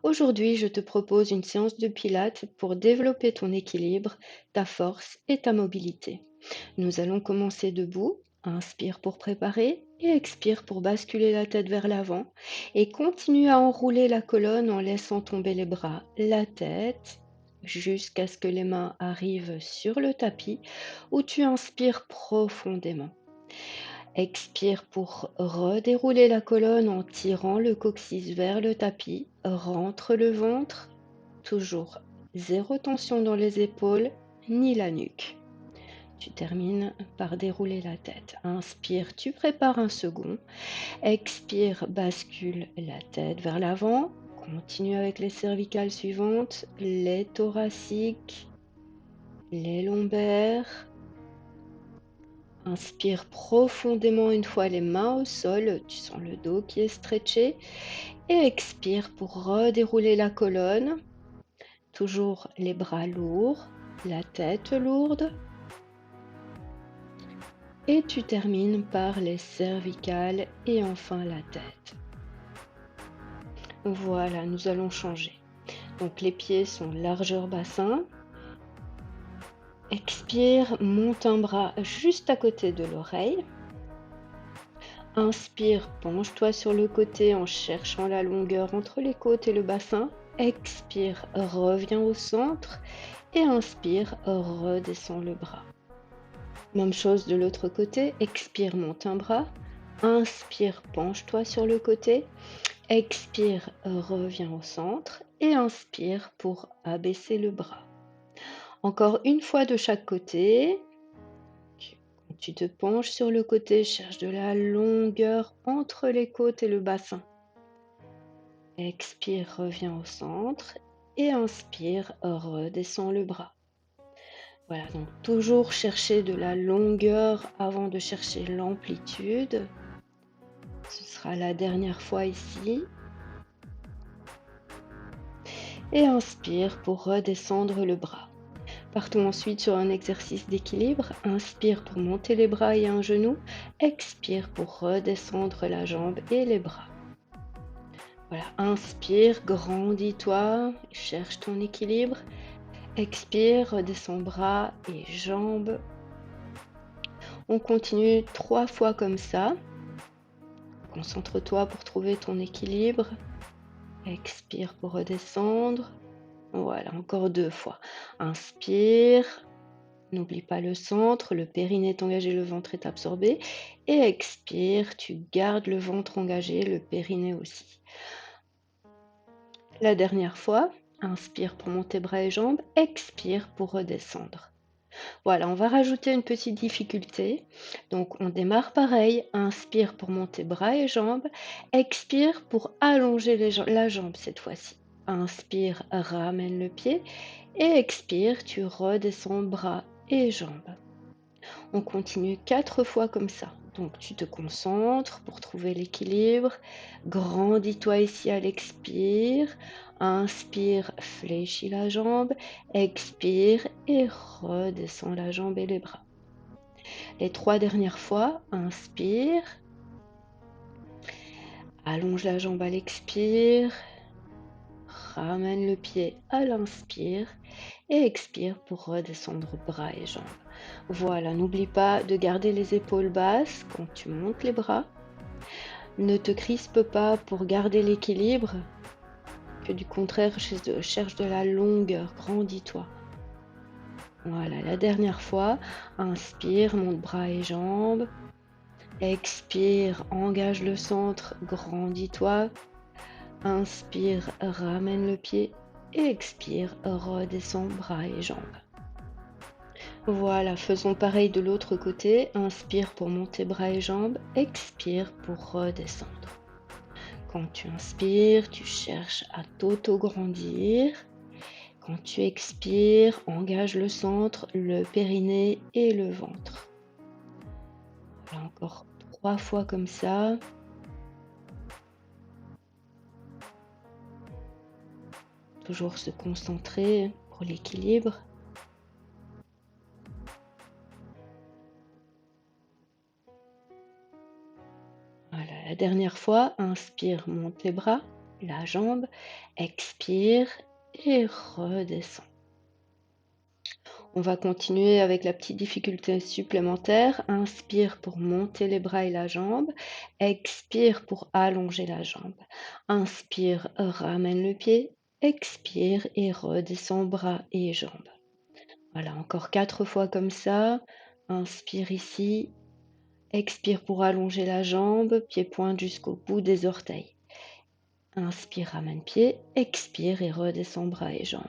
Aujourd'hui, je te propose une séance de pilates pour développer ton équilibre, ta force et ta mobilité. Nous allons commencer debout. Inspire pour préparer et expire pour basculer la tête vers l'avant. Et continue à enrouler la colonne en laissant tomber les bras, la tête, jusqu'à ce que les mains arrivent sur le tapis où tu inspires profondément. Expire pour redérouler la colonne en tirant le coccyx vers le tapis. Rentre le ventre. Toujours zéro tension dans les épaules ni la nuque. Tu termines par dérouler la tête. Inspire, tu prépares un second. Expire, bascule la tête vers l'avant. Continue avec les cervicales suivantes, les thoraciques, les lombaires. Inspire profondément une fois les mains au sol, tu sens le dos qui est stretché. Et expire pour redérouler la colonne. Toujours les bras lourds, la tête lourde. Et tu termines par les cervicales et enfin la tête. Voilà, nous allons changer. Donc les pieds sont largeur bassin. Expire, monte un bras juste à côté de l'oreille. Inspire, penche-toi sur le côté en cherchant la longueur entre les côtes et le bassin. Expire, reviens au centre. Et inspire, redescends le bras. Même chose de l'autre côté. Expire, monte un bras. Inspire, penche-toi sur le côté. Expire, reviens au centre. Et inspire pour abaisser le bras. Encore une fois de chaque côté. Tu te penches sur le côté, cherche de la longueur entre les côtes et le bassin. Expire, reviens au centre et inspire, redescends le bras. Voilà, donc toujours chercher de la longueur avant de chercher l'amplitude. Ce sera la dernière fois ici. Et inspire pour redescendre le bras. Partons ensuite sur un exercice d'équilibre. Inspire pour monter les bras et un genou. Expire pour redescendre la jambe et les bras. Voilà, inspire, grandis-toi, cherche ton équilibre. Expire, redescends bras et jambes. On continue 3 fois comme ça. Concentre-toi pour trouver ton équilibre. Expire pour redescendre. Voilà, encore 2 fois. Inspire. N'oublie pas le centre, le périnée est engagé, le ventre est absorbé. Et expire, tu gardes le ventre engagé, le périnée aussi. La dernière fois, inspire pour monter bras et jambes, expire pour redescendre. Voilà, on va rajouter une petite difficulté. Donc on démarre pareil, inspire pour monter bras et jambes, expire pour allonger la jambe cette fois-ci. Inspire, ramène le pied et expire, tu redescends bras et jambes. On continue 4 fois comme ça. Donc tu te concentres pour trouver l'équilibre. Grandis-toi ici à l'expire. Inspire, fléchis la jambe. Expire et redescends la jambe et les bras. Les 3 dernières fois, inspire. Allonge la jambe à l'expire. Ramène le pied à l'inspire et expire pour redescendre bras et jambes. Voilà, n'oublie pas de garder les épaules basses quand tu montes les bras. Ne te crispe pas pour garder l'équilibre, que du contraire, cherche de la longueur, grandis-toi. Voilà, la dernière fois, inspire, monte bras et jambes. Expire, engage le centre, grandis-toi. Inspire, ramène le pied. Et expire, redescends bras et jambes. Voilà, faisons pareil de l'autre côté. Inspire pour monter bras et jambes. Expire pour redescendre. Quand tu inspires, tu cherches à t'auto-grandir. Quand tu expires, engage le centre, le périnée et le ventre. Voilà, encore 3 fois comme ça. Toujours se concentrer pour l'équilibre. Voilà, la dernière fois, inspire, monte les bras. la jambe, expire et redescends. On va continuer avec la petite difficulté supplémentaire. Inspire pour monter les bras et la jambe. Expire pour allonger la jambe. Inspire, ramène le pied. Expire et redescends bras et jambes. Voilà, encore 4 fois comme ça. Inspire ici. Expire pour allonger la jambe. Pied pointe jusqu'au bout des orteils. Inspire, ramène pied. Expire et redescends bras et jambes.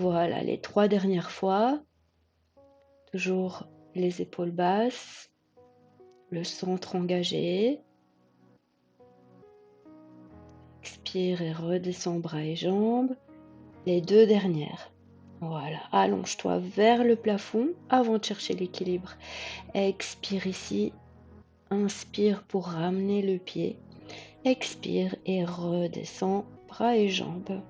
Voilà, les 3 dernières fois. Toujours les épaules basses, le centre engagé. Expire et redescends bras et jambes. Les 2 dernières. Voilà, allonge-toi vers le plafond avant de chercher l'équilibre. Expire ici. Inspire pour ramener le pied. Expire et redescends bras et jambes.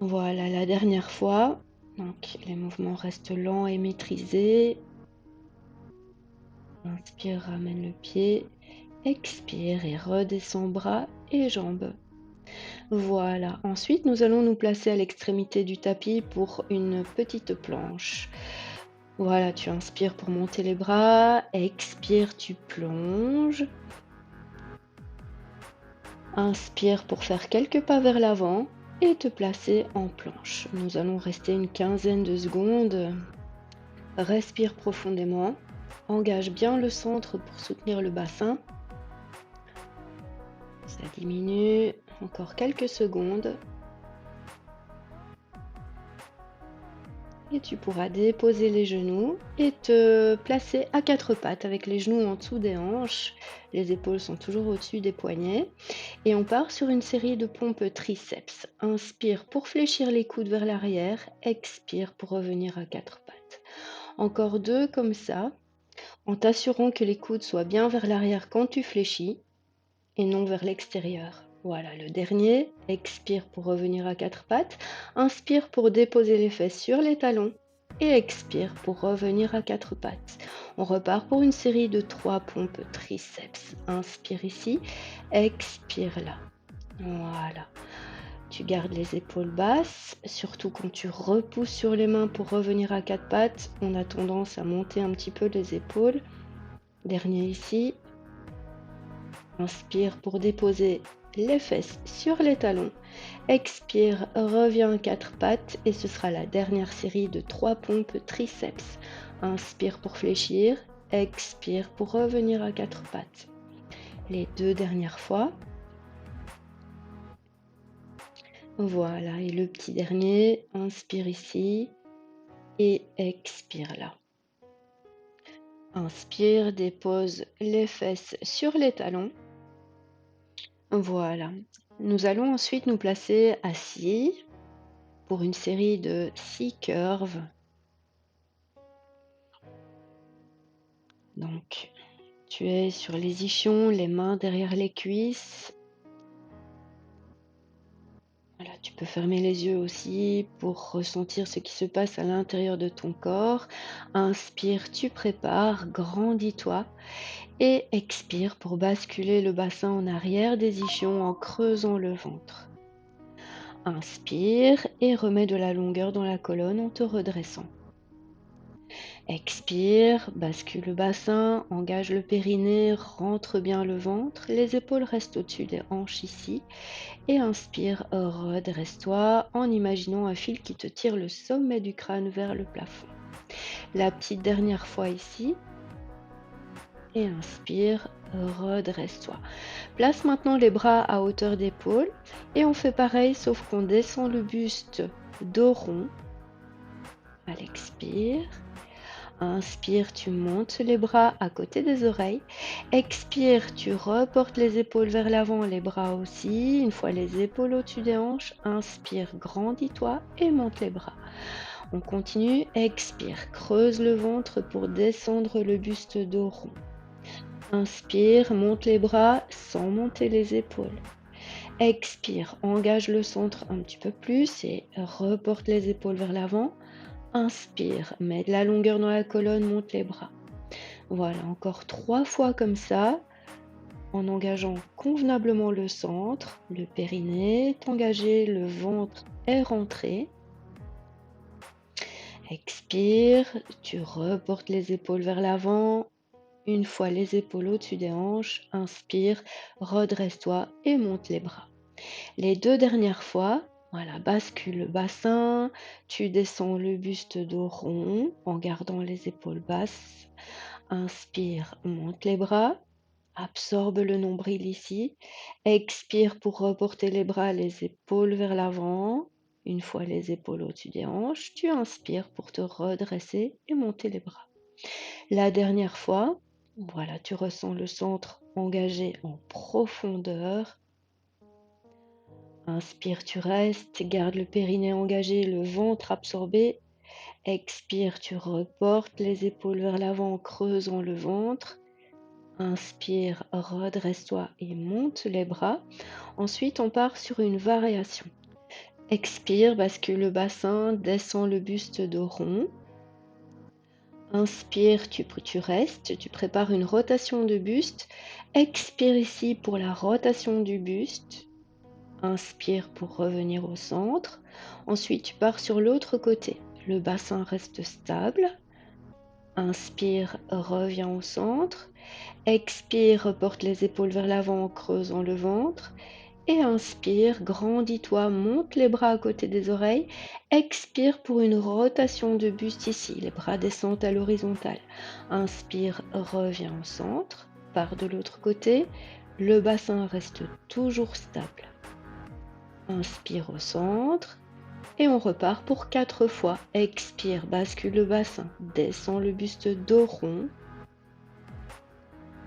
Voilà, la dernière fois. Donc, les mouvements restent lents et maîtrisés. Inspire, ramène le pied. Expire et redescends bras et jambes. Voilà. Ensuite, nous allons nous placer à l'extrémité du tapis pour une petite planche. Voilà, tu inspires pour monter les bras. Expire, tu plonges. Inspire pour faire quelques pas vers l'avant et te placer en planche. Nous allons rester une quinzaine de secondes. Respire profondément. Engage bien le centre pour soutenir le bassin. Ça diminue. Encore quelques secondes. Et tu pourras déposer les genoux et te placer à 4 pattes avec les genoux en dessous des hanches. Les épaules sont toujours au-dessus des poignets. Et on part sur une série de pompes triceps. Inspire pour fléchir les coudes vers l'arrière. Expire pour revenir à 4 pattes. Encore 2 comme ça, en t'assurant que les coudes soient bien vers l'arrière quand tu fléchis et non vers l'extérieur. Voilà, le dernier. Expire pour revenir à 4 pattes. Inspire pour déposer les fesses sur les talons. Et expire pour revenir à 4 pattes. On repart pour une série de 3 pompes triceps. Inspire ici. Expire là. Voilà. Tu gardes les épaules basses, surtout quand tu repousses sur les mains pour revenir à 4 pattes. On a tendance à monter un petit peu les épaules. Dernier ici. Inspire pour déposer les fesses sur les talons. Expire, reviens à 4 pattes et ce sera la dernière série de 3 pompes triceps. Inspire pour fléchir, expire pour revenir à 4 pattes. Les 2 dernières fois. Voilà, et le petit dernier, inspire ici et expire là. Inspire, dépose les fesses sur les talons. Voilà. Nous allons ensuite nous placer assis pour une série de 6 curves. Donc, tu es sur les ischions, les mains derrière les cuisses. Voilà, tu peux fermer les yeux aussi pour ressentir ce qui se passe à l'intérieur de ton corps. Inspire, tu prépares, grandis-toi. Et expire pour basculer le bassin en arrière des ischions en creusant le ventre. Inspire et remets de la longueur dans la colonne en te redressant. Expire, bascule le bassin, engage le périnée, rentre bien le ventre, les épaules restent au-dessus des hanches ici. Et inspire, redresse-toi en imaginant un fil qui te tire le sommet du crâne vers le plafond. La petite dernière fois ici. Et inspire, redresse-toi. Place maintenant les bras à hauteur d'épaule et on fait pareil sauf qu'on descend le buste dos rond. À l'expire. Inspire, tu montes les bras à côté des oreilles. Expire, tu reportes les épaules vers l'avant, les bras aussi. Une fois les épaules au-dessus des hanches, inspire, grandis-toi et monte les bras. On continue, expire, creuse le ventre pour descendre le buste dos rond. Inspire, monte les bras sans monter les épaules. Expire, engage le centre un petit peu plus et reporte les épaules vers l'avant. Inspire, mets de la longueur dans la colonne, monte les bras. Voilà, encore 3 fois comme ça. en engageant convenablement le centre, le périnée est engagé, le ventre est rentré. Expire, tu reportes les épaules vers l'avant. Une fois les épaules au-dessus des hanches, inspire, redresse-toi et monte les bras. Les 2 dernières fois, voilà, bascule le bassin, tu descends le buste dos rond en gardant les épaules basses. Inspire, monte les bras, absorbe le nombril ici. Expire pour reporter les bras, les épaules vers l'avant. Une fois les épaules au-dessus des hanches, tu inspires pour te redresser et monter les bras. La dernière fois, voilà, tu ressens le centre engagé en profondeur. Inspire, tu restes, garde le périnée engagé, le ventre absorbé. Expire, tu reportes les épaules vers l'avant en creusant le ventre. Inspire, redresse-toi et monte les bras. Ensuite, on part sur une variation. Expire, bascule le bassin, descend le buste dos rond. Inspire, tu restes, tu prépares une rotation de buste. Expire ici pour la rotation du buste. Inspire pour revenir au centre. Ensuite, tu pars sur l'autre côté. Le bassin reste stable. Inspire, reviens au centre. Expire, reporte les épaules vers l'avant en creusant le ventre. Et inspire, grandis-toi, monte les bras à côté des oreilles. Expire pour une rotation de buste ici. Les bras descendent à l'horizontale. Inspire, reviens au centre. Pars de l'autre côté. Le bassin reste toujours stable. Inspire au centre. Et on repart pour 4 fois. Expire, bascule le bassin. Descends le buste dos rond.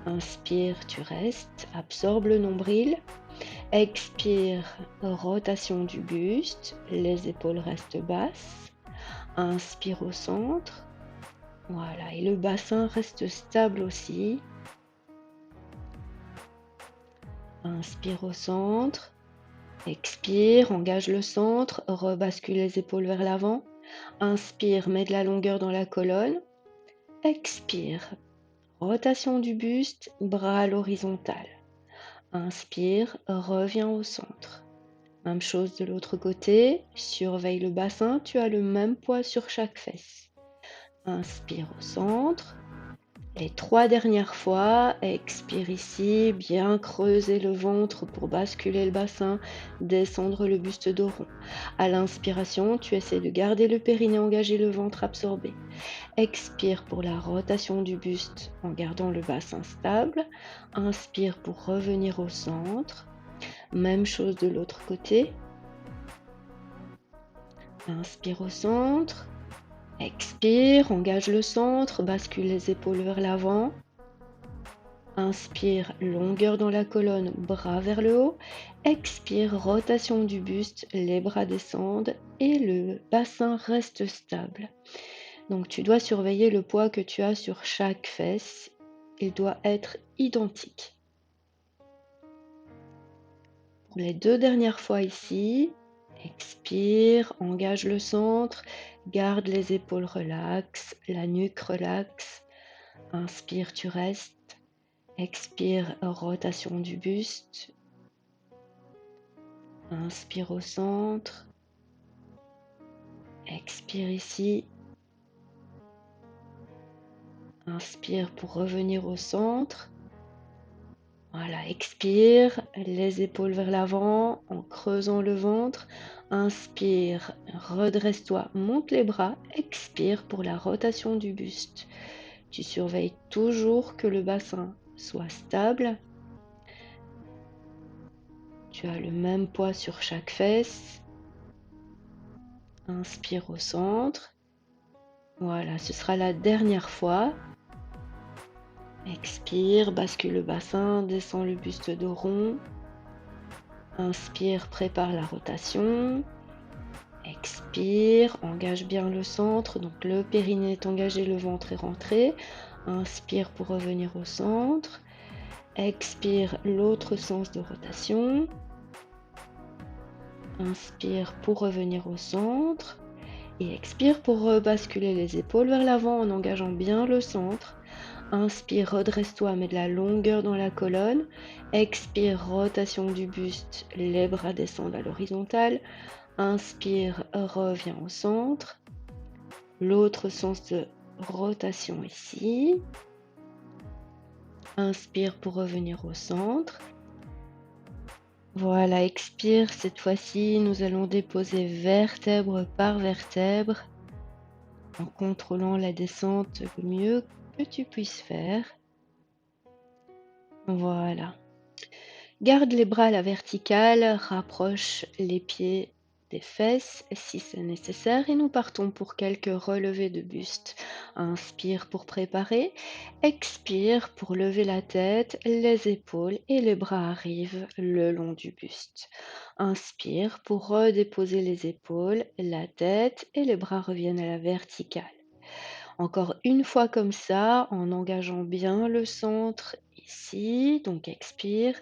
Inspire, tu restes. Absorbe le nombril. Expire, rotation du buste, les épaules restent basses. Inspire au centre. Voilà, et le bassin reste stable aussi. Inspire au centre. Expire, engage le centre, rebascule les épaules vers l'avant. Inspire, mets de la longueur dans la colonne. Expire, rotation du buste, bras à l'horizontale. Inspire, reviens au centre. Même chose de l'autre côté, surveille le bassin, tu as le même poids sur chaque fesse. Inspire au centre. Les 3 dernières fois, expire ici, bien creuser le ventre pour basculer le bassin, descendre le buste dos rond. À l'inspiration, tu essaies de garder le périnée engagé, le ventre absorbé. Expire pour la rotation du buste en gardant le bassin stable. Inspire pour revenir au centre. Même chose de l'autre côté. Inspire au centre. Expire, engage le centre, bascule les épaules vers l'avant. Inspire, longueur dans la colonne, bras vers le haut. Expire, rotation du buste, les bras descendent et le bassin reste stable. Donc tu dois surveiller le poids que tu as sur chaque fesse. Il doit être identique. Pour les 2 dernières fois ici, expire, engage le centre, garde les épaules relaxes, la nuque relaxe. Inspire, tu restes. Expire, rotation du buste. Inspire au centre. Expire ici. Inspire pour revenir au centre. Voilà, expire, les épaules vers l'avant en creusant le ventre. Inspire, redresse-toi, monte les bras. Expire pour la rotation du buste. Tu surveilles toujours que le bassin soit stable. Tu as le même poids sur chaque fesse. Inspire au centre. Voilà, ce sera la dernière fois. Expire, bascule le bassin, descend le buste dos rond. Inspire, prépare la rotation. Expire, engage bien le centre. Donc le périnée est engagé, le ventre est rentré. Inspire pour revenir au centre. Expire, l'autre sens de rotation. Inspire pour revenir au centre. Et expire pour rebasculer les épaules vers l'avant en engageant bien le centre. Inspire, redresse-toi, mets de la longueur dans la colonne. Expire, rotation du buste, les bras descendent à l'horizontale. Inspire, reviens au centre. L'autre sens de rotation ici. Inspire pour revenir au centre. Voilà, expire. Cette fois-ci, nous allons déposer vertèbre par vertèbre en contrôlant la descente le mieux que tu puisses faire. Voilà. Garde les bras à la verticale, rapproche les pieds des fesses si c'est nécessaire et nous partons pour quelques relevés de buste. Inspire pour préparer, expire pour lever la tête, les épaules et les bras arrivent le long du buste. Inspire pour redéposer les épaules, la tête et les bras reviennent à la verticale. Encore une fois comme ça, en engageant bien le centre ici. Donc expire,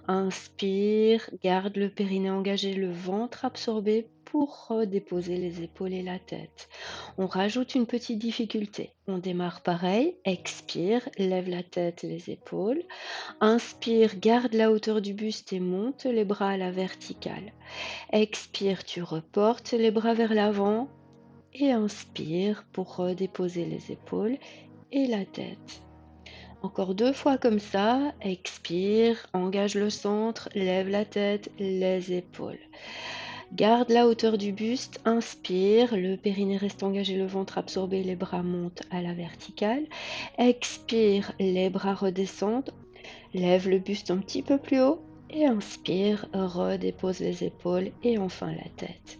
inspire, garde le périnée engagé, le ventre absorbé pour redéposer les épaules et la tête. On rajoute une petite difficulté. On démarre pareil, expire, lève la tête, les épaules. Inspire, garde la hauteur du buste et monte les bras à la verticale. Expire, tu reportes les bras vers l'avant. Et inspire pour redéposer les épaules et la tête. Encore 2 fois comme ça. Expire, engage le centre, lève la tête, les épaules. Garde la hauteur du buste, inspire, le périnée reste engagé, le ventre absorbé, les bras montent à la verticale. Expire, les bras redescendent, lève le buste un petit peu plus haut et inspire, redépose les épaules et enfin la tête.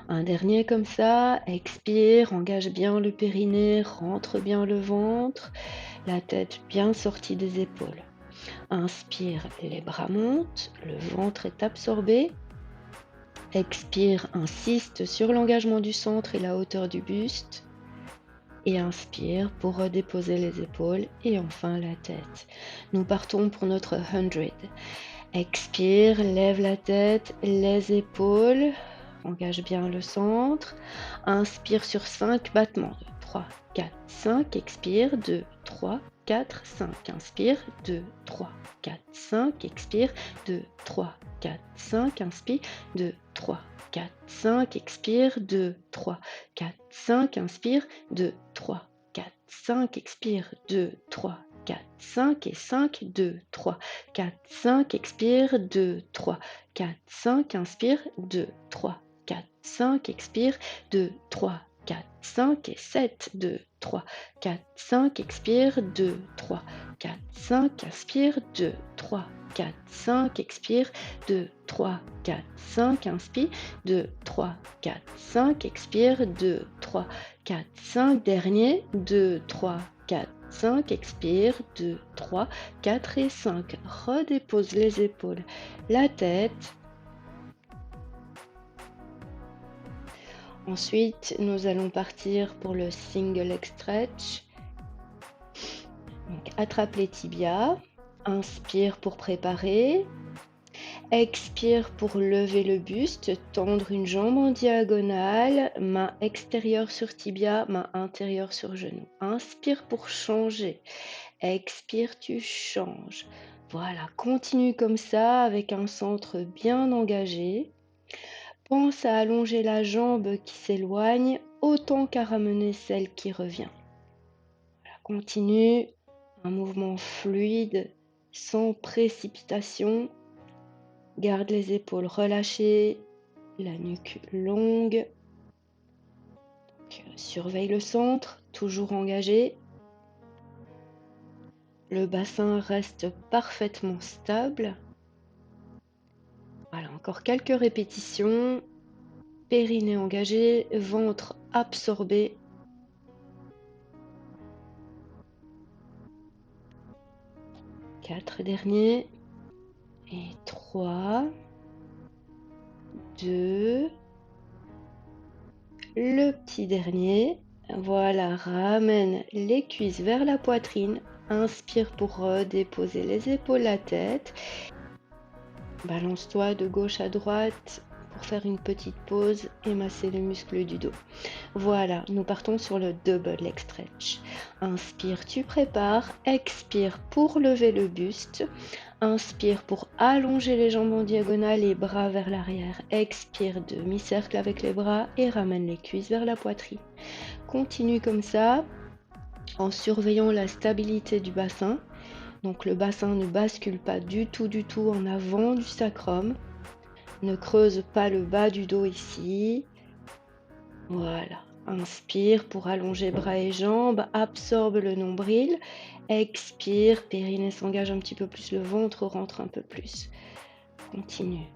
Un dernier comme ça, expire, engage bien le périnée, rentre bien le ventre, la tête bien sortie des épaules. Inspire, les bras montent, le ventre est absorbé. Expire, insiste sur l'engagement du centre et la hauteur du buste. Et inspire pour redéposer les épaules et enfin la tête. Nous partons pour notre 100. Expire, lève la tête, les épaules. Engage bien le centre. Inspire sur 5 battements. 3, 4, 5. Expire. 2, 3, 4, 5. Inspire. 2, 3, 4, 5. Expire. 2, 3, 4, 5. Inspire. 2, 3, 4, 5. Expire. 2, 3, 4, 5. Inspire. 2, 3, 4, 5. Expire. 2, 3, 4, 5 et 5. 2, 3, 4, 5. Expire. 2, 3, 4, 5. Inspire. 2, 3, 4, 5, expire, 2, 3, 4, 5 et 7, 2, 3, 4, 5, expire, 2, 3, 4, 5, inspire, 2, 3, 4, 5, expire, 2, 3, 4, 5, inspire, 2, 3, 4, 5, expire, 2, 3, 4, 5, dernier, 2, 3, 4, 5, expire, 2, 3, 4 et 5. Redépose les épaules, la tête. Ensuite, nous allons partir pour le single leg stretch. Donc, attrape les tibias, inspire pour préparer, expire pour lever le buste, tendre une jambe en diagonale, main extérieure sur tibia, main intérieure sur genou. Inspire pour changer, expire, tu changes. Voilà, continue comme ça avec un centre bien engagé. Pense à allonger la jambe qui s'éloigne autant qu'à ramener celle qui revient. Voilà, continue, un mouvement fluide, sans précipitation. Garde les épaules relâchées, la nuque longue. Donc, surveille le centre, toujours engagé. Le bassin reste parfaitement stable. Voilà, encore quelques répétitions. Périnée engagé, ventre absorbé. 4 derniers. Et 3, 2, le petit dernier. Voilà, ramène les cuisses vers la poitrine. Inspire pour redéposer les épaules, la tête. Balance-toi de gauche à droite pour faire une petite pause et masser les muscles du dos. Voilà, nous partons sur le double leg stretch. Inspire, tu prépares. Expire pour lever le buste. Inspire pour allonger les jambes en diagonale et bras vers l'arrière. Expire, demi-cercle avec les bras et ramène les cuisses vers la poitrine. Continue comme ça en surveillant la stabilité du bassin. Donc le bassin ne bascule pas du tout en avant du sacrum. Ne creuse pas le bas du dos ici. Voilà. Inspire pour allonger bras et jambes. Absorbe le nombril. Expire, périnée s'engage un petit peu plus, le ventre rentre un peu plus. Continue.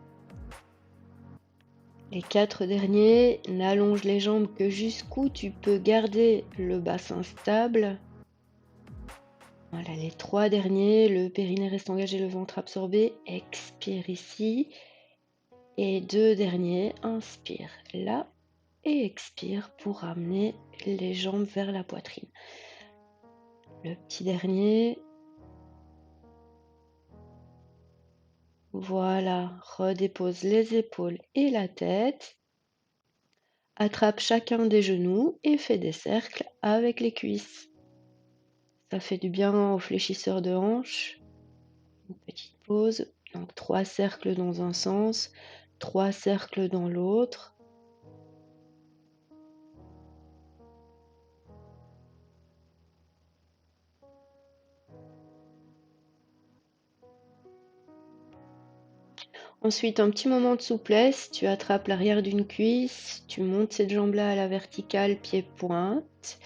Les 4 derniers, n'allonge les jambes que jusqu'où tu peux garder le bassin stable. Voilà, les 3 derniers, le périnée reste engagé, le ventre absorbé. Expire ici. Et 2 derniers, inspire là et expire pour ramener les jambes vers la poitrine. Le petit dernier. Voilà, redépose les épaules et la tête. Attrape chacun des genoux et fais des cercles avec les cuisses. Ça fait du bien aux fléchisseurs de hanches. Une petite pause. Donc 3 cercles dans un sens, 3 cercles dans l'autre. Ensuite, un petit moment de souplesse, tu attrapes l'arrière d'une cuisse, tu montes cette jambe-là à la verticale, pied-pointe,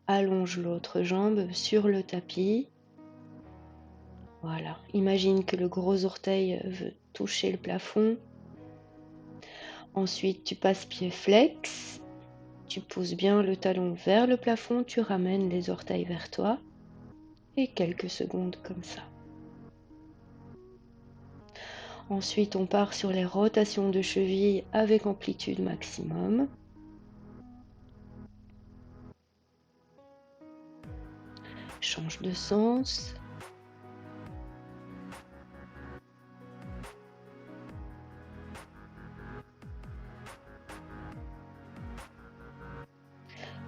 allonge l'autre jambe sur le tapis. Voilà, imagine que le gros orteil veut toucher le plafond. Ensuite, tu passes pied flex, tu pousses bien le talon vers le plafond, tu ramènes les orteils vers toi et quelques secondes comme ça. Ensuite, on part sur les rotations de cheville avec amplitude maximum. Change de sens.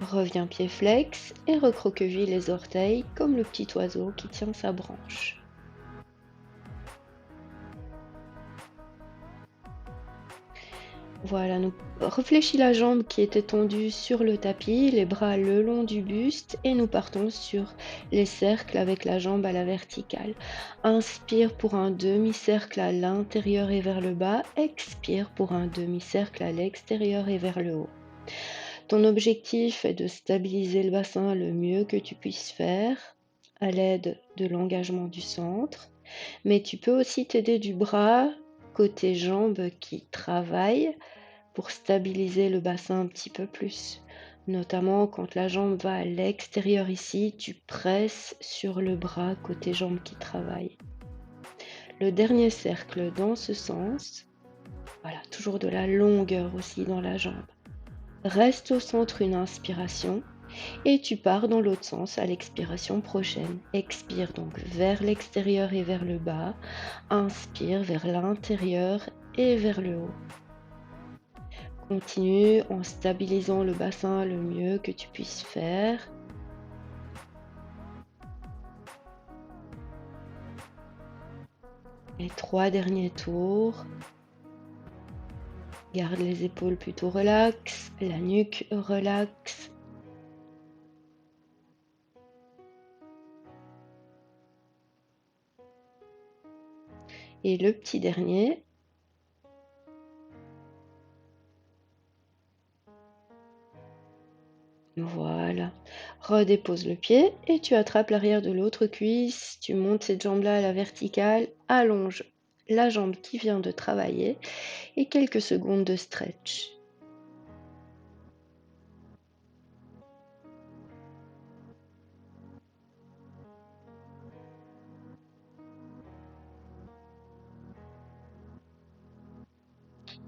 Reviens pied flex et recroqueville les orteils comme le petit oiseau qui tient sa branche. Voilà, nous réfléchis la jambe qui était tendue sur le tapis, les bras le long du buste et nous partons sur les cercles avec la jambe à la verticale. Inspire pour un demi-cercle à l'intérieur et vers le bas, expire pour un demi-cercle à l'extérieur et vers le haut. Ton objectif est de stabiliser le bassin le mieux que tu puisses faire à l'aide de l'engagement du centre, mais tu peux aussi t'aider du bras côté jambes qui travaille pour stabiliser le bassin un petit peu plus. Notamment quand la jambe va à l'extérieur ici, tu presses sur le bras côté jambe qui travaille. Le dernier cercle dans ce sens, voilà, toujours de la longueur aussi dans la jambe. Reste au centre une inspiration et tu pars dans l'autre sens à l'expiration prochaine. Expire donc vers l'extérieur et vers le bas. Inspire vers l'intérieur et vers le haut. Continue en stabilisant le bassin le mieux que tu puisses faire. Les 3 derniers tours. Garde les épaules plutôt relaxes, la nuque relaxe. Et le petit dernier. Voilà. Redépose le pied et tu attrapes l'arrière de l'autre cuisse. Tu montes cette jambe-là à la verticale. Allonge la jambe qui vient de travailler et quelques secondes de stretch.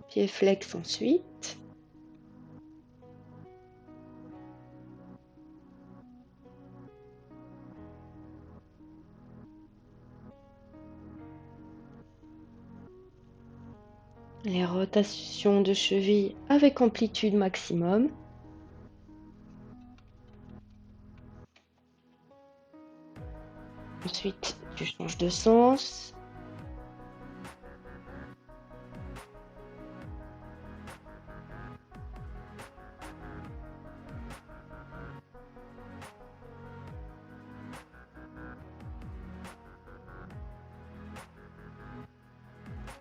Pied flex ensuite. Les les rotations de cheville avec amplitude maximum. Ensuite, tu changes de sens.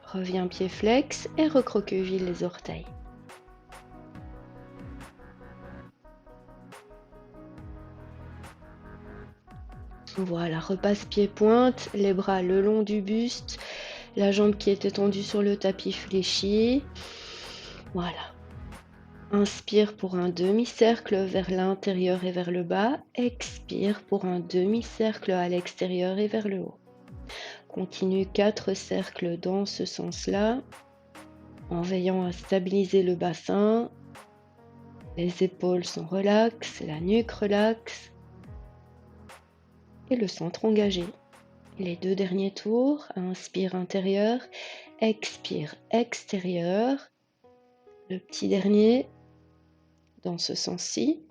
Reviens pied flex et recroqueville les orteils. Voilà, repasse pied-pointe, les bras le long du buste, la jambe qui est étendue sur le tapis fléchie. Voilà. Inspire pour un demi-cercle vers l'intérieur et vers le bas. Expire pour un demi-cercle à l'extérieur et vers le haut. Continue 4 cercles dans ce sens-là, en veillant à stabiliser le bassin. Les épaules sont relaxes, la nuque relaxe et le centre engagé. Les 2 derniers tours, inspire intérieur, expire extérieur. Le petit dernier, dans ce sens-ci.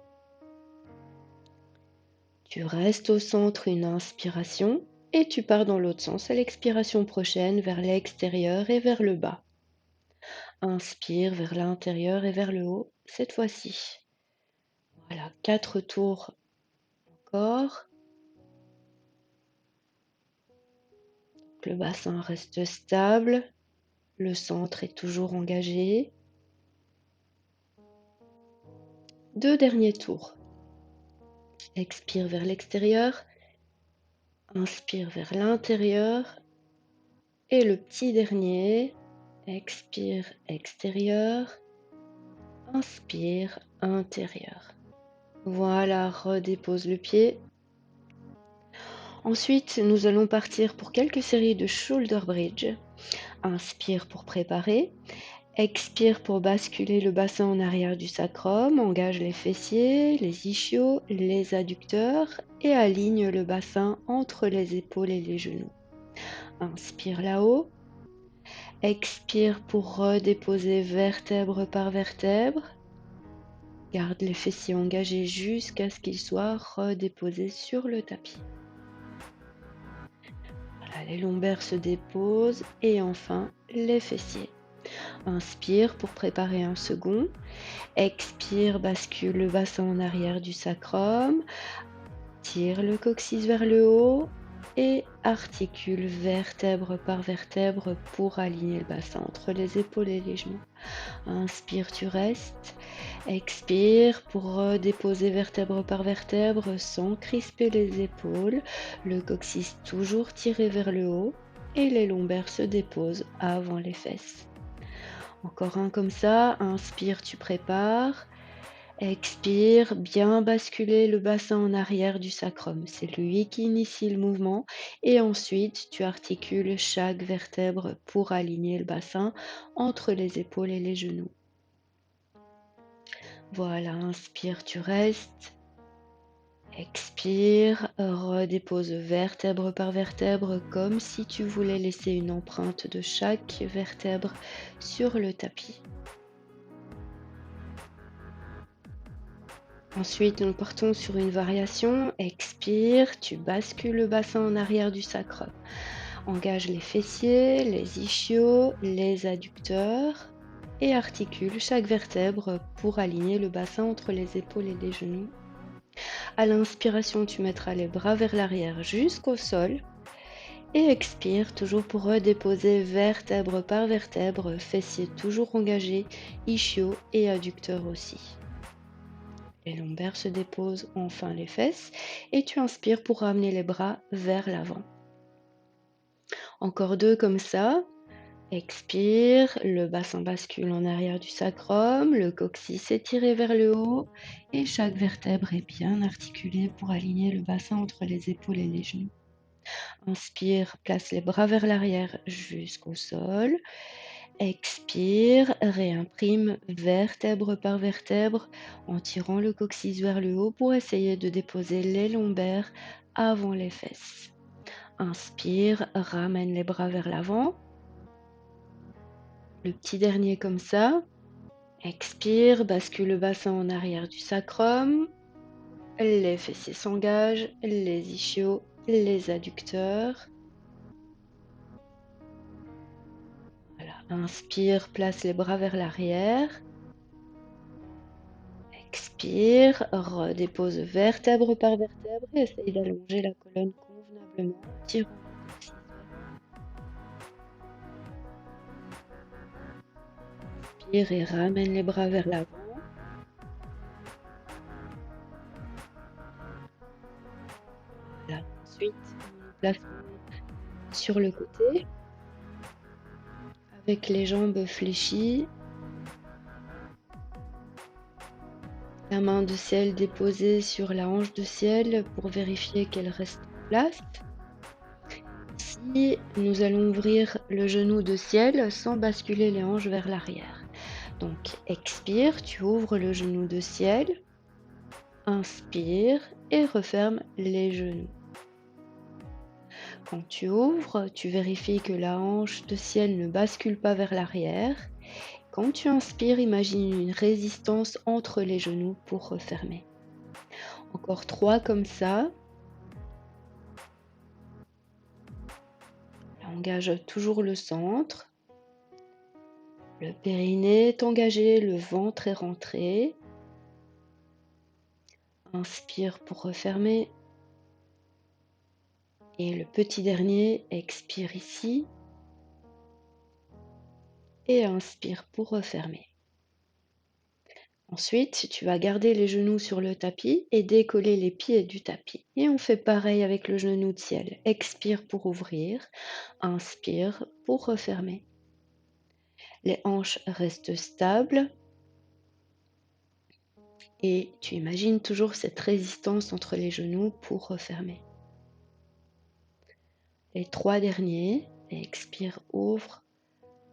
Tu restes au centre une inspiration et tu pars dans l'autre sens à l'expiration prochaine vers l'extérieur et vers le bas. Inspire vers l'intérieur et vers le haut cette fois-ci. Voilà, 4 tours encore. Le bassin reste stable, le centre est toujours engagé. 2 derniers tours. Expire vers l'extérieur, inspire vers l'intérieur et le petit dernier, expire extérieur, inspire intérieur. Voilà, redépose le pied. Ensuite, nous allons partir pour quelques séries de shoulder bridge. Inspire pour préparer. Expire pour basculer le bassin en arrière du sacrum. Engage les fessiers, les ischios, les adducteurs et aligne le bassin entre les épaules et les genoux. Inspire là-haut. Expire pour redéposer vertèbre par vertèbre. Garde les fessiers engagés jusqu'à ce qu'ils soient redéposés sur le tapis. Voilà, les lombaires se déposent et enfin les fessiers. Inspire pour préparer un second. Expire, bascule le bassin en arrière du sacrum. Tire le coccyx vers le haut et articule vertèbre par vertèbre pour aligner le bassin entre les épaules et les genoux. Inspire, tu restes. Expire pour redéposer vertèbre par vertèbre sans crisper les épaules. Le coccyx toujours tiré vers le haut et les lombaires se déposent avant les fesses. Encore un comme ça. Inspire, tu prépares. Expire, bien basculer le bassin en arrière du sacrum. C'est lui qui initie le mouvement. Et ensuite, tu articules chaque vertèbre pour aligner le bassin entre les épaules et les genoux. Voilà, inspire, tu restes. Expire, redépose vertèbre par vertèbre comme si tu voulais laisser une empreinte de chaque vertèbre sur le tapis. Ensuite, nous partons sur une variation. Expire, tu bascules le bassin en arrière du sacrum. Engage les fessiers, les ischios, les adducteurs et articule chaque vertèbre pour aligner le bassin entre les épaules et les genoux. À l'inspiration, tu mettras les bras vers l'arrière jusqu'au sol. Et expire, toujours pour redéposer vertèbre par vertèbre, fessiers toujours engagés, ischios et adducteurs aussi. Les lombaires se déposent, enfin les fesses, et tu inspires pour ramener les bras vers l'avant. Encore 2 comme ça. Expire, le bassin bascule en arrière du sacrum, le coccyx est tiré vers le haut et chaque vertèbre est bien articulée pour aligner le bassin entre les épaules et les genoux. Inspire, place les bras vers l'arrière jusqu'au sol. Expire, réimprime vertèbre par vertèbre en tirant le coccyx vers le haut pour essayer de déposer les lombaires avant les fesses. Inspire, ramène les bras vers l'avant. Le petit dernier comme ça. Expire, bascule le bassin en arrière du sacrum. Les fessiers s'engagent, les ischios, les adducteurs. Voilà. Inspire, place les bras vers l'arrière. Expire, redépose vertèbre par vertèbre et essaye d'allonger la colonne convenablement en tirant le coccyx vers. Inspire et ramène les bras vers l'avant. Voilà. Ensuite, nous nous plaçons sur le côté avec les jambes fléchies. La main de ciel déposée sur la hanche de ciel pour vérifier qu'elle reste en place. Ici, nous allons ouvrir le genou de ciel sans basculer les hanches vers l'arrière. Donc, expire, tu ouvres le genou de ciel. Inspire et referme les genoux. Quand tu ouvres, tu vérifies que la hanche de ciel ne bascule pas vers l'arrière. Quand tu inspires, imagine une résistance entre les genoux pour refermer. Encore 3 comme ça. Engage toujours le centre. Le périnée est engagé, le ventre est rentré. Inspire pour refermer. Et le petit dernier, expire ici. Et inspire pour refermer. Ensuite, tu vas garder les genoux sur le tapis et décoller les pieds du tapis. Et on fait pareil avec le genou de ciel. Expire pour ouvrir. Inspire pour refermer. Les hanches restent stables. Et tu imagines toujours cette résistance entre les genoux pour refermer. Les 3 derniers, expire, ouvre,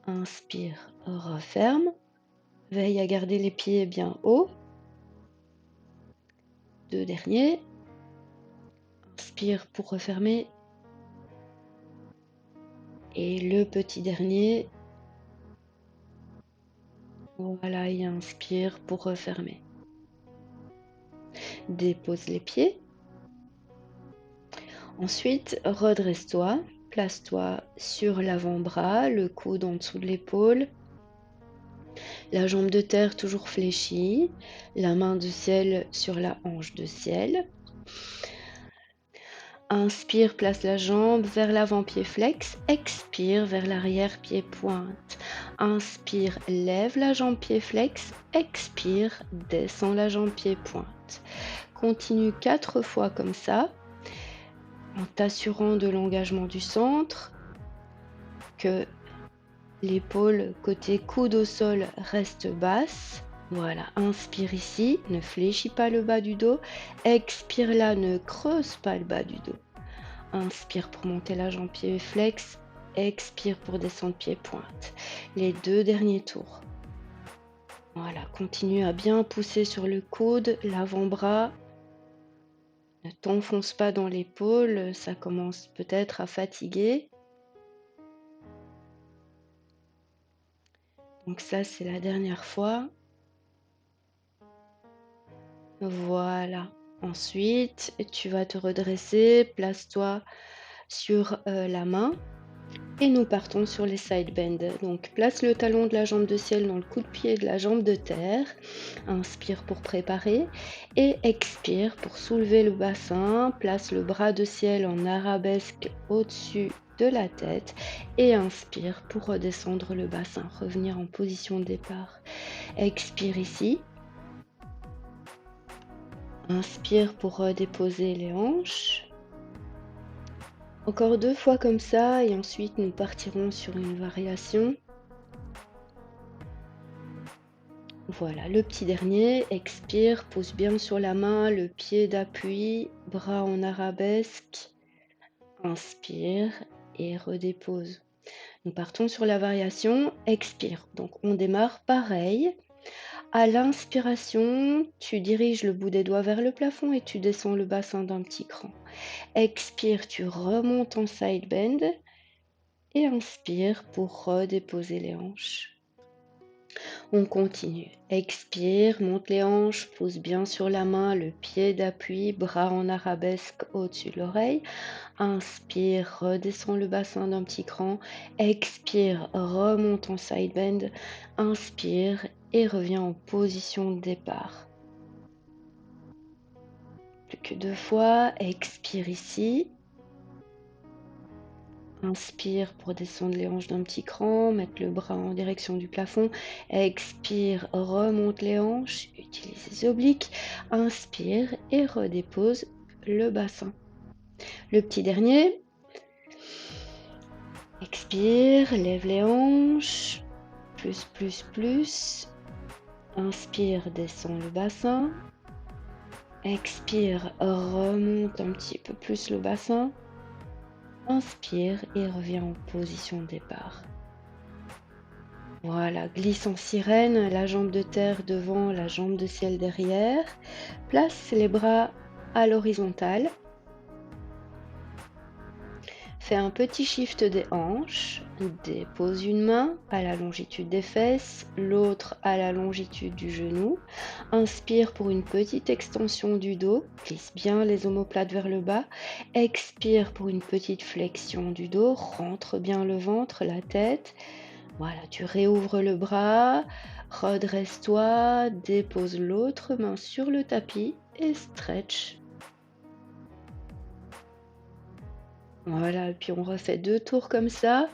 inspire, referme. Veille à garder les pieds bien hauts. 2 derniers. Inspire pour refermer. Et le petit dernier. Voilà, et inspire pour refermer. Dépose les pieds. Ensuite, redresse-toi. Place-toi sur l'avant-bras, le coude en dessous de l'épaule. La jambe de terre toujours fléchie. La main de ciel sur la hanche de ciel. Inspire, place la jambe vers l'avant, pied flex. Expire, vers l'arrière, pied pointe. Inspire, lève la jambe, pied flex. Expire, descends la jambe, pied pointe. Continue 4 fois comme ça, en t'assurant de l'engagement du centre, que l'épaule côté coude au sol reste basse. Voilà, inspire ici, ne fléchis pas le bas du dos. Expire là, ne creuse pas le bas du dos. Inspire pour monter la jambe pied flex. Expire pour descendre pied pointe. Les 2 derniers tours. Voilà, continue à bien pousser sur le coude, l'avant-bras. Ne t'enfonce pas dans l'épaule, ça commence peut-être à fatiguer. Donc ça, c'est la dernière fois. Voilà. Ensuite, tu vas te redresser, place-toi sur la main et nous partons sur les side bends. Donc place le talon de la jambe de ciel dans le coup de pied de la jambe de terre. Inspire pour préparer et expire pour soulever le bassin. Place le bras de ciel en arabesque au-dessus de la tête et inspire pour redescendre le bassin, revenir en position de départ. Expire ici. Inspire pour redéposer les hanches. Encore 2 fois comme ça et ensuite nous partirons sur une variation. Voilà, le petit dernier, expire, pose bien sur la main, le pied d'appui, bras en arabesque. Inspire et redépose. Nous partons sur la variation, expire. Donc on démarre pareil. À l'inspiration, tu diriges le bout des doigts vers le plafond et tu descends le bassin d'un petit cran. Expire, tu remontes en side bend et inspire pour redéposer les hanches. On continue. Expire, monte les hanches, pousse bien sur la main, le pied d'appui, bras en arabesque au-dessus de l'oreille. Inspire, redescends le bassin d'un petit cran. Expire, remonte en side bend. Inspire et reviens en position de départ. Plus que 2 fois. Expire ici. Inspire pour descendre les hanches d'un petit cran, mettre le bras en direction du plafond. Expire, remonte les hanches, utilise les obliques. Inspire et redépose le bassin. Le petit dernier. Expire, lève les hanches. Plus, plus, plus. Inspire, descend le bassin. Expire, remonte un petit peu plus le bassin. Inspire et reviens en position de départ. Voilà, glisse en sirène, la jambe de terre devant, la jambe de ciel derrière. Place les bras à l'horizontale. Fais un petit shift des hanches. Dépose une main à la longitude des fesses, l'autre à la longitude du genou. Inspire pour une petite extension du dos. Glisse bien les omoplates vers le bas. Expire pour une petite flexion du dos. Rentre bien le ventre, la tête. Voilà, tu réouvres le bras. Redresse-toi. Dépose l'autre main sur le tapis et stretch. Voilà, et puis on refait 2 tours comme ça.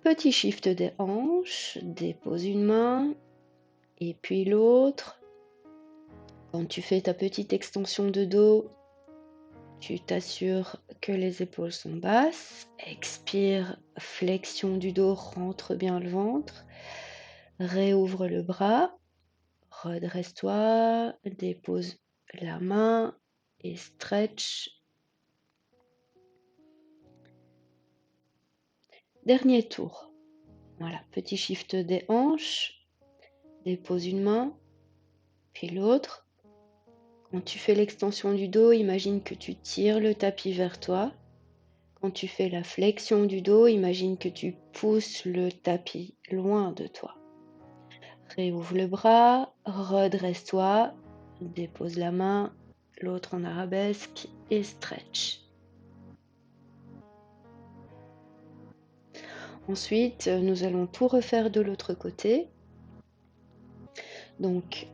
Petit shift des hanches, dépose une main et puis l'autre. Quand tu fais ta petite extension de dos, tu t'assures que les épaules sont basses. Expire, flexion du dos, rentre bien le ventre. Réouvre le bras, redresse-toi, dépose la main et stretch. Dernier tour. Voilà, petit shift des hanches, dépose une main, puis l'autre. Quand tu fais l'extension du dos, imagine que tu tires le tapis vers toi. Quand tu fais la flexion du dos, imagine que tu pousses le tapis loin de toi. Réouvre le bras, redresse-toi, dépose la main, l'autre en arabesque et stretch. Ensuite, nous allons tout refaire de l'autre côté. Donc,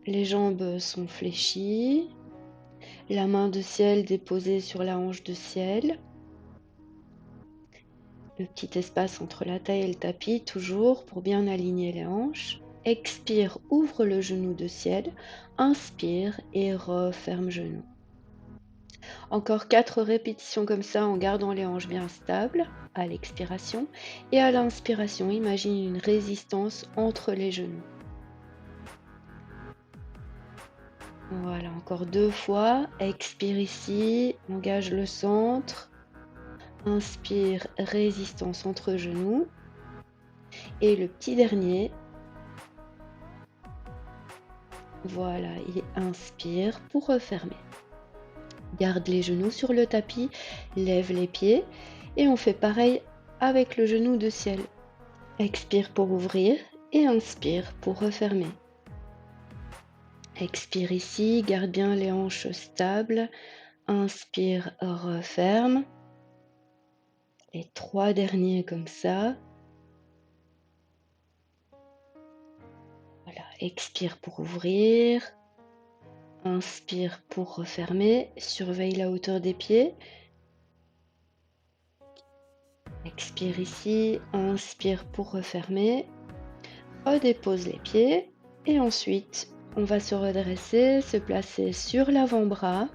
les jambes sont fléchies, la main de ciel déposée sur la hanche de ciel. Le petit espace entre la taille et le tapis, toujours pour bien aligner les hanches. Expire, ouvre le genou de ciel. Inspire et referme genou. Encore 4 répétitions comme ça en gardant les hanches bien stables à l'expiration. Et à l'inspiration, imagine une résistance entre les genoux. Voilà, encore 2 fois. Expire ici, engage le centre. Inspire, résistance entre genoux. Et le petit dernier. Voilà, et inspire pour refermer. Garde les genoux sur le tapis, lève les pieds et on fait pareil avec le genou de ciel. Expire pour ouvrir et inspire pour refermer. Expire ici, garde bien les hanches stables. Inspire, referme. Les 3 derniers comme ça. Voilà, expire pour ouvrir. Inspire pour refermer. Surveille la hauteur des pieds. Expire ici, inspire pour refermer. Redépose les pieds et ensuite on va se redresser, se placer sur l'avant-bras,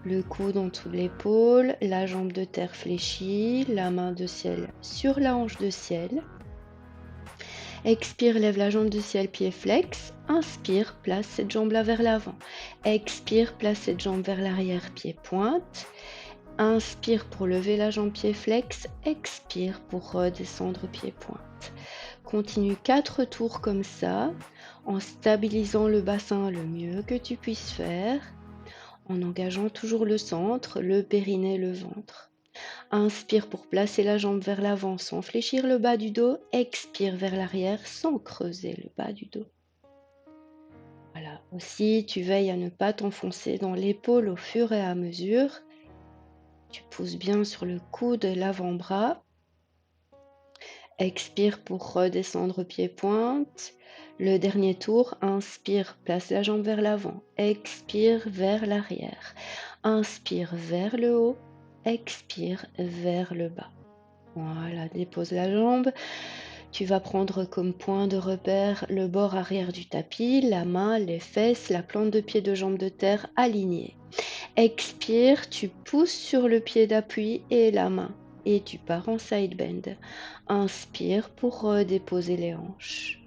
le coude en dessous de l'épaule, la jambe de terre fléchie, la main de ciel sur la hanche de ciel. Expire, lève la jambe de ciel, pied flex. Inspire, place cette jambe-là vers l'avant. Expire, place cette jambe vers l'arrière, pied pointe. Inspire pour lever la jambe pied flex. Expire pour redescendre pied pointe. Continue 4 tours comme ça, en stabilisant le bassin le mieux que tu puisses faire, en engageant toujours le centre, le périnée, le ventre. Inspire pour placer la jambe vers l'avant sans fléchir le bas du dos. Expire vers l'arrière sans creuser le bas du dos. Voilà. Aussi, tu veilles à ne pas t'enfoncer dans l'épaule au fur et à mesure. Tu pousses bien sur le coude et l'avant-bras. Expire pour redescendre pied-pointe. Le dernier tour, inspire, place la jambe vers l'avant. Expire vers l'arrière. Inspire vers le haut. Expire vers le bas. Voilà, dépose la jambe. Tu vas prendre comme point de repère le bord arrière du tapis, la main, les fesses, la plante de pied de jambe de terre alignée. Expire, tu pousses sur le pied d'appui et la main et tu pars en side bend. Inspire pour redéposer les hanches.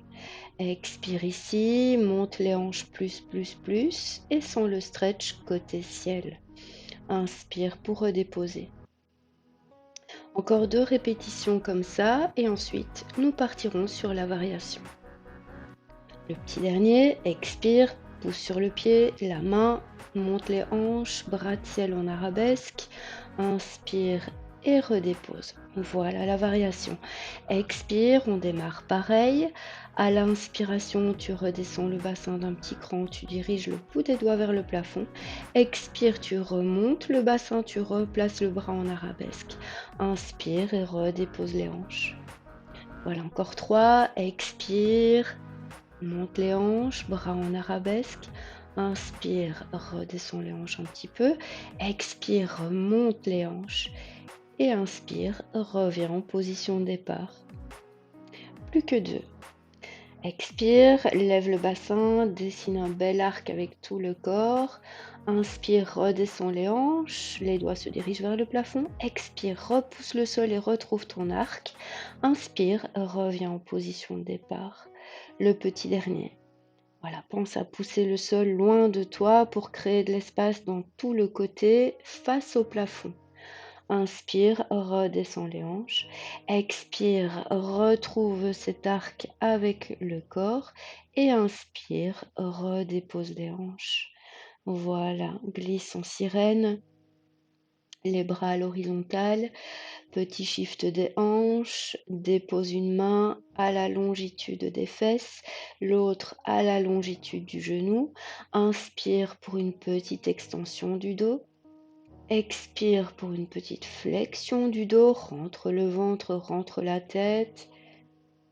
Expire ici, monte les hanches plus et sens le stretch côté ciel. Inspire pour redéposer. Encore 2 répétitions comme ça et ensuite nous partirons sur la variation. Le petit dernier, expire, pousse sur le pied, la main, monte les hanches, bras de ciel en arabesque, inspire et redépose. Voilà la variation. Expire, on démarre pareil. À l'inspiration, tu redescends le bassin d'un petit cran, tu diriges le bout des doigts vers le plafond. Expire, tu remontes le bassin, tu replaces le bras en arabesque. Inspire et redépose les hanches. Voilà, encore 3. Expire. Monte les hanches, bras en arabesque. Inspire, redescends les hanches un petit peu. Expire, remonte les hanches. Et inspire, reviens en position de départ. Plus que 2. Expire, lève le bassin, dessine un bel arc avec tout le corps. Inspire, redescends les hanches, les doigts se dirigent vers le plafond. Expire, repousse le sol et retrouve ton arc. Inspire, reviens en position de départ. Le petit dernier. Voilà, pense à pousser le sol loin de toi pour créer de l'espace dans tout le côté face au plafond. Inspire, redescends les hanches. Expire, retrouve cet arc avec le corps. Et inspire, redépose les hanches. Voilà, glisse en sirène. Les bras à l'horizontale. Petit shift des hanches. Dépose une main à la longitude des fesses, l'autre à la longitude du genou. Inspire pour une petite extension du dos. Expire pour une petite flexion du dos, rentre le ventre, rentre la tête.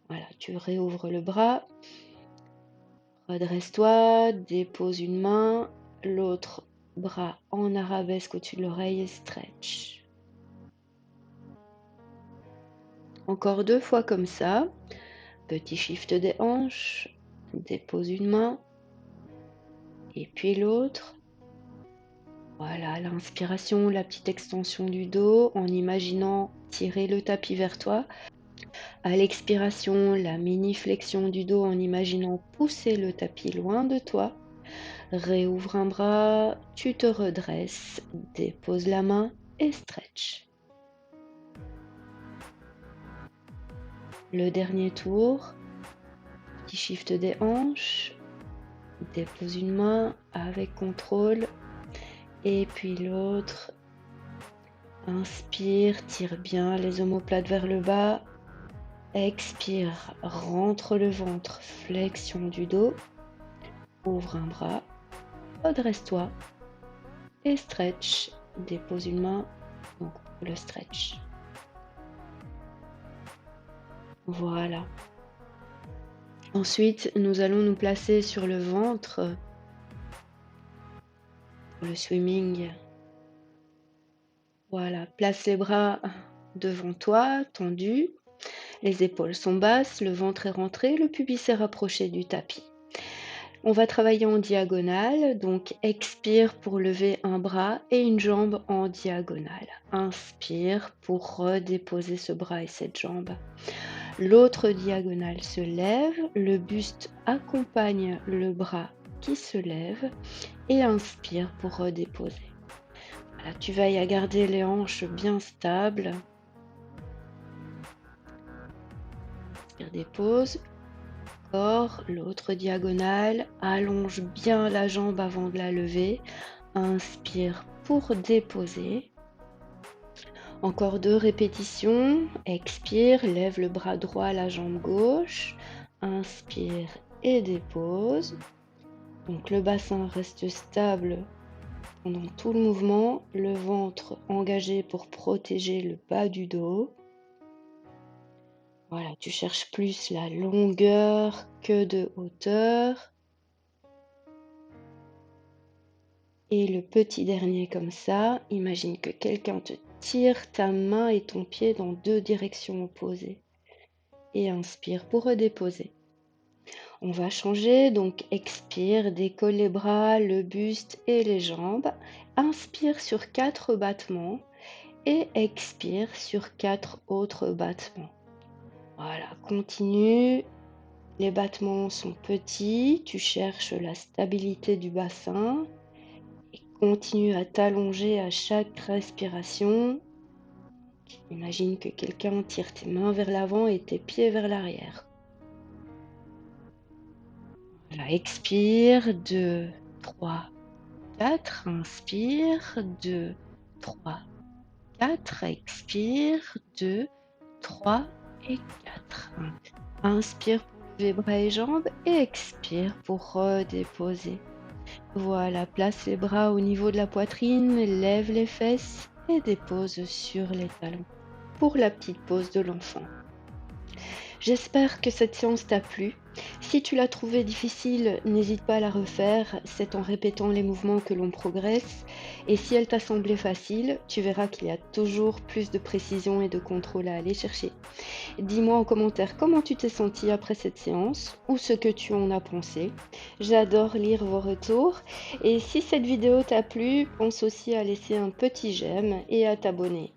Voilà, tu réouvres le bras. Redresse-toi, dépose une main, l'autre bras en arabesque au-dessus de l'oreille et stretch. Encore 2 fois comme ça. Petit shift des hanches, dépose une main et puis l'autre. Voilà, l'inspiration, la petite extension du dos en imaginant tirer le tapis vers toi. À l'expiration, la mini flexion du dos en imaginant pousser le tapis loin de toi. Réouvre un bras, tu te redresses, dépose la main et stretch. Le dernier tour, petit shift des hanches, dépose une main avec contrôle et puis l'autre. Inspire, tire bien les omoplates vers le bas. Expire, rentre le ventre, flexion du dos. Ouvre un bras, redresse-toi et stretch. Dépose une main, donc le stretch. Voilà. Ensuite, nous allons nous placer sur le ventre pour le swimming. Voilà, place les bras devant toi, tendus. Les épaules sont basses, le ventre est rentré, le pubis est rapproché du tapis. On va travailler en diagonale, donc expire pour lever un bras et une jambe en diagonale. Inspire pour redéposer ce bras et cette jambe. L'autre diagonale se lève, le buste accompagne le bras qui se lève et inspire pour redéposer. Voilà, tu veilles à garder les hanches bien stables. Inspire, dépose. Corps, l'autre diagonale, allonge bien la jambe avant de la lever. Inspire pour déposer. Encore 2 répétitions. Expire, lève le bras droit, la jambe gauche. Inspire et dépose. Donc le bassin reste stable pendant tout le mouvement, le ventre engagé pour protéger le bas du dos. Voilà, tu cherches plus la longueur que de hauteur. Et le petit dernier comme ça, imagine que quelqu'un te tire ta main et ton pied dans 2 directions opposées. Et inspire pour redéposer. On va changer, donc expire, décolle les bras, le buste et les jambes. Inspire sur 4 battements et expire sur 4 autres battements. Voilà, continue. Les battements sont petits, tu cherches la stabilité du bassin et continue à t'allonger à chaque respiration. Imagine que quelqu'un tire tes mains vers l'avant et tes pieds vers l'arrière. Voilà, expire, 2, 3, 4. Inspire, 2, 3, 4. Expire, 2, 3 et 4. Inspire pour lever bras et jambes et expire pour redéposer. Voilà, place les bras au niveau de la poitrine, lève les fesses et dépose sur les talons pour la petite pause de l'enfant. J'espère que cette séance t'a plu. Si tu l'as trouvée difficile, n'hésite pas à la refaire, c'est en répétant les mouvements que l'on progresse. Et si elle t'a semblé facile, tu verras qu'il y a toujours plus de précision et de contrôle à aller chercher. Dis-moi en commentaire comment tu t'es senti après cette séance ou ce que tu en as pensé. J'adore lire vos retours. Et si cette vidéo t'a plu, pense aussi à laisser un petit j'aime et à t'abonner.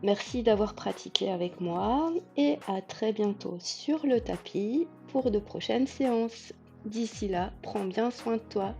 Merci d'avoir pratiqué avec moi et à très bientôt sur le tapis pour de prochaines séances. D'ici là, prends bien soin de toi.